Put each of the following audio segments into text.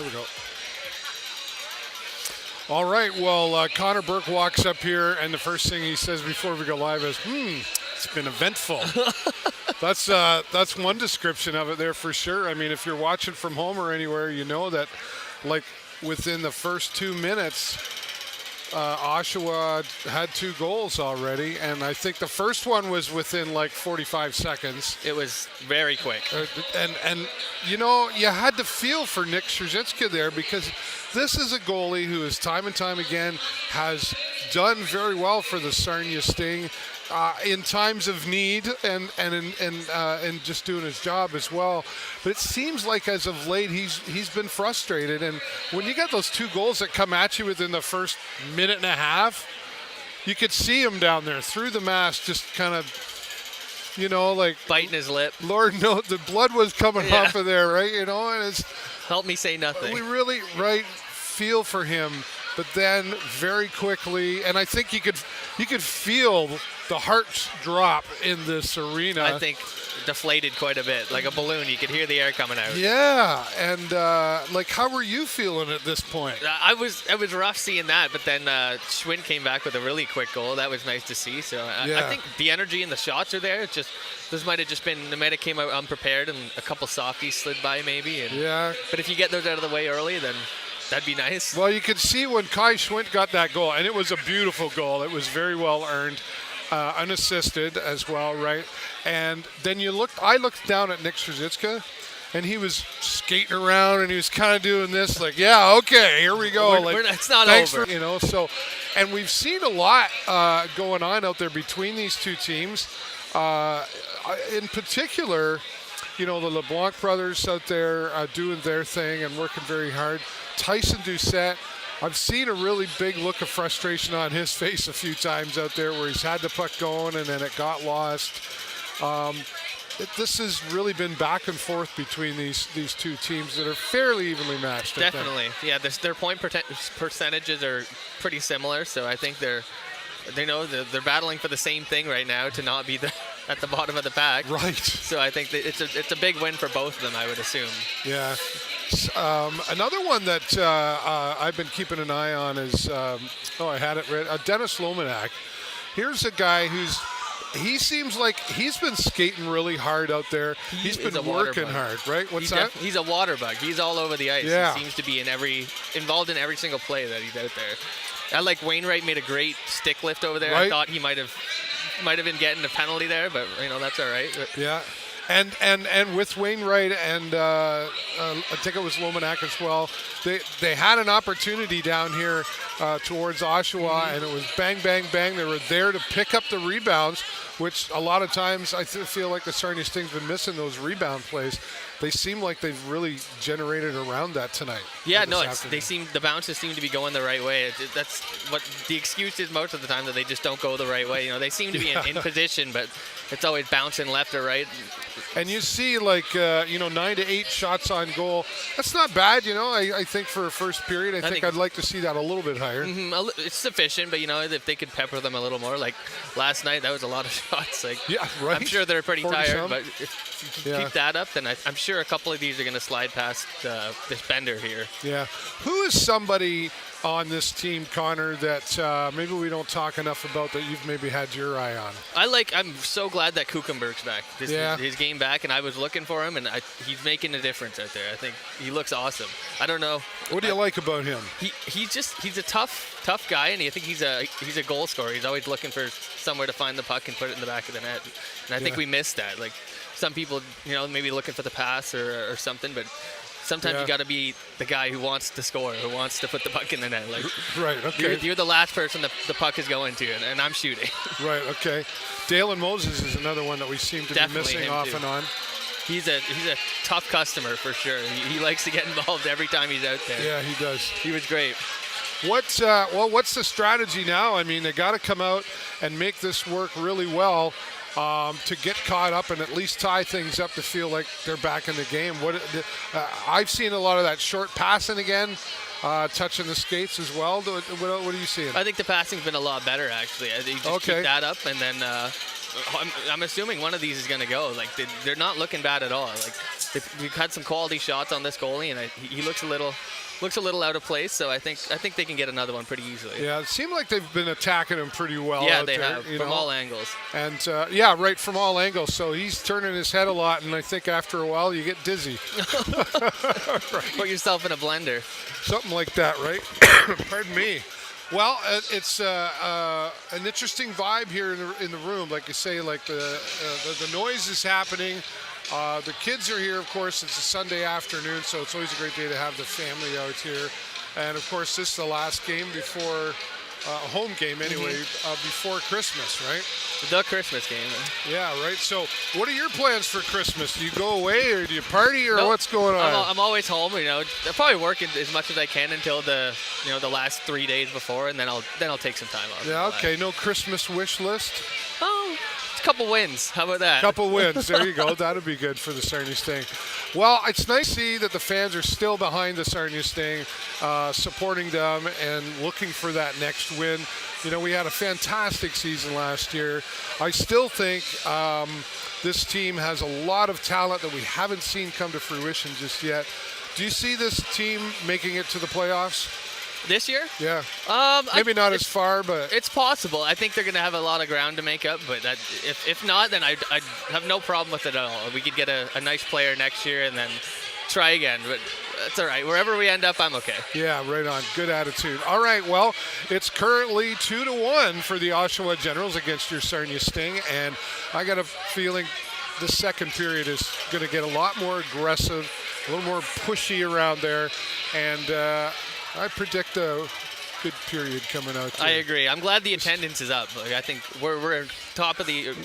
There we go. All right, well, Connor Burke walks up here, and the first thing he says before we go live is, it's been eventful. That's one description of it there for sure. I mean, if you're watching from home or anywhere, you know that, like, within the first 2 minutes, Oshawa had 2 goals already, and I think the first one was within like 45 seconds. It was very quick. And you know, you had to feel for Nick Strzezinski there, because this is a goalie who is time and time again has done very well for the Sarnia Sting in times of need and just doing his job as well. But it seems like as of late he's been frustrated, and when you get those 2 goals that come at you within the first minute and a half, you could see him down there through the mask, just kind of, you know, like biting his lip. Lord knows the blood was coming off of there, right? You know, and it's help me say nothing. We really feel for him, but then very quickly, and I think you could feel the hearts drop in this arena. I think deflated quite a bit, like a balloon. You could hear the air coming out. Yeah, and like, how were you feeling at this point? It was rough seeing that, but then Schwinn came back with a really quick goal. That was nice to see. So I think the energy and the shots are there. It's just this might have came out unprepared, and a couple softies slid by maybe. But if you get those out of the way early, then that'd be nice. Well, you could see when Kai Schwinn got that goal, and it was a beautiful goal. It was very well earned, unassisted as well, right? And then I looked down at Nick Strzezinski, and he was skating around, and he was kind of doing this, like, yeah, okay, here we go. It's not thanks over. For, you know, so, and we've seen a lot going on out there between these 2 teams. In particular, you know, the LeBlanc brothers out there doing their thing and working very hard. Tyson Doucette, I've seen a really big look of frustration on his face a few times out there where he's had the puck going and then it got lost. This has really been back and forth between these 2 teams that are fairly evenly matched. Definitely. Yeah, their point percentages are pretty similar, so I think they're battling for the same thing right now, to not be at the bottom of the pack. Right. So I think that it's a big win for both of them, I would assume. Yeah. Another one that I've been keeping an eye on is, I had it read, Dennis Lomanak. Here's a guy he seems like he's been skating really hard out there. He's been working hard, right? What's that? He's a water bug. He's all over the ice. Yeah. He seems to be involved in every single play that he's out there. I like Wainwright made a great stick lift over there. Right. I thought he might have been getting a penalty there, but you know, that's all right. Yeah. And with Wainwright and I think it was Lomanak as well, they had an opportunity down here towards Oshawa, and it was bang, bang, bang. They were there to pick up the rebounds, which a lot of times I feel like the Sarnia Sting's been missing those rebound plays. They seem like they've really generated around that tonight. Yeah, no, the bounces seem to be going the right way. That's what the excuse is most of the time, that they just don't go the right way. You know, they seem to be in position, but it's always bouncing left or right. And you see, like, 9 to 8 shots on goal. That's not bad, you know. I think for a first period, I think I'd like to see that a little bit higher. It's sufficient, but, you know, if they could pepper them a little more. Like last night, that was a lot of shots. Like, yeah, right. I'm sure they're pretty tired, some. but if you keep that up, then I'm sure a couple of these are going to slide past this Bender here. Yeah. Who is somebody on this team, Connor, that maybe we don't talk enough about that you've maybe had your eye on? I'm so glad that Kuchenberg's back. His game back, and I was looking for him, and he's making a difference out there. I think he looks awesome. I don't know. What do you like about him? He's a tough guy, and I think he's a goal scorer. He's always looking for somewhere to find the puck and put it in the back of the net. And I think we missed that. Like, some people, you know, maybe looking for the pass or something, but sometimes you got to be the guy who wants to score, who wants to put the puck in the net. Like, right, okay. You're the last person the puck is going to, and I'm shooting. Right, okay. Dalen Moses is another one that we seem to be missing off and on. He's a tough customer for sure. He likes to get involved every time he's out there. Yeah, he does. He was great. What's the strategy now? I mean, they got to come out and make this work really well. To get caught up and at least tie things up to feel like they're back in the game. I've seen a lot of that short passing again, touching the skates as well. What are you seeing? I think the passing's been a lot better, actually. You just keep that up, and then I'm assuming one of these is going to go. Like, they're not looking bad at all. Like, we've had some quality shots on this goalie, and he looks a little out of place. So I think they can get another one pretty easily. Yeah, it seemed like they've been attacking him pretty well. Yeah, out they there, have from all angles. And right from all angles. So he's turning his head a lot, and I think after a while you get dizzy. Right. Put yourself in a blender. Something like that, right? Pardon me. Well, it's an interesting vibe here in the room. Like you say, like the noise is happening. The kids are here, of course. It's a Sunday afternoon, so it's always a great day to have the family out here. And, of course, this is the last game before a home game anyway, before Christmas, right? The Christmas game. Yeah, right. So what are your plans for Christmas? Do you go away or do you party or what's going on? I'm always home. I'll probably work as much as I can until the last 3 days before, and then I'll take some time off. Yeah, okay. No Christmas wish list? Oh, a couple wins. How about that? Couple wins. There you go. That'd be good for the Sarnia Sting. Well, it's nice to see that the fans are still behind the Sarnia Sting, supporting them and looking for that next win. We had a fantastic season last year. I still think this team has a lot of talent that we haven't seen come to fruition just yet. Do you see this team making it to the playoffs? This year? Yeah. Maybe not as far, but it's possible. I think they're going to have a lot of ground to make up, but if not, then I'd have no problem with it at all. We could get a nice player next year and then try again, but that's all right. Wherever we end up, I'm okay. Yeah, right on. Good attitude. All right, well, it's currently 2-1 for the Oshawa Generals against your Sarnia Sting, and I got a feeling the second period is going to get a lot more aggressive, a little more pushy around there, and I predict a good period coming out too. I agree. I'm glad the attendance is up. I think we're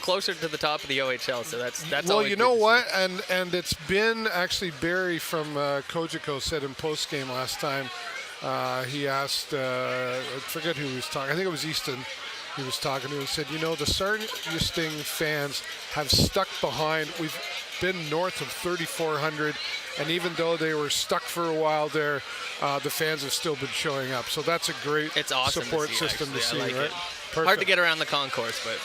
closer to the top of the OHL, so that's well, you know what, and it's been actually Barry from Kojiko said in post game last time. He asked, I forget who he was talking. I think it was Easton. He was talking to. He said, the Sarnia Sting fans have stuck behind. We've been north of 3,400. And even though they were stuck for a while there, the fans have still been showing up. So that's a great support system to see, like right? Perfect. Hard to get around the concourse, but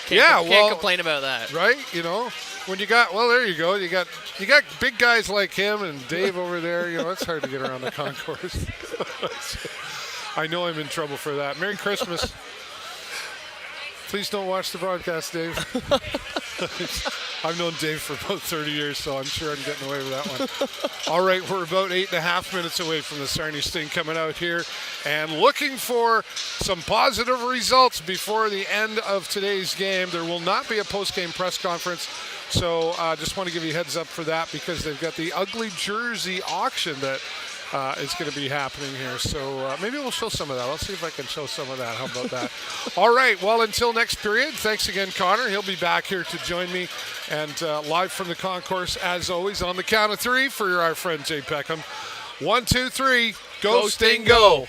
can't complain about that. Right? When you got, well, there you go. You got big guys like him and Dave over there. It's hard to get around the concourse. I know I'm in trouble for that. Merry Christmas. Please don't watch the broadcast, Dave. I've known Dave for about 30 years, so I'm sure I'm getting away with that one. All right, we're about 8.5 minutes away from the Sarnia Sting coming out here and looking for some positive results before the end of today's game. There will not be a post-game press conference, so I just want to give you a heads up for that because they've got the ugly jersey auction that is going to be happening here. So maybe we'll show some of that. Let's see if I can show some of that. How about that? All right. Well, until next period, thanks again, Connor. He'll be back here to join me and live from the concourse, as always, on the count of three for our friend Jay Peckham. 1, 2, 3. Go Sting, go.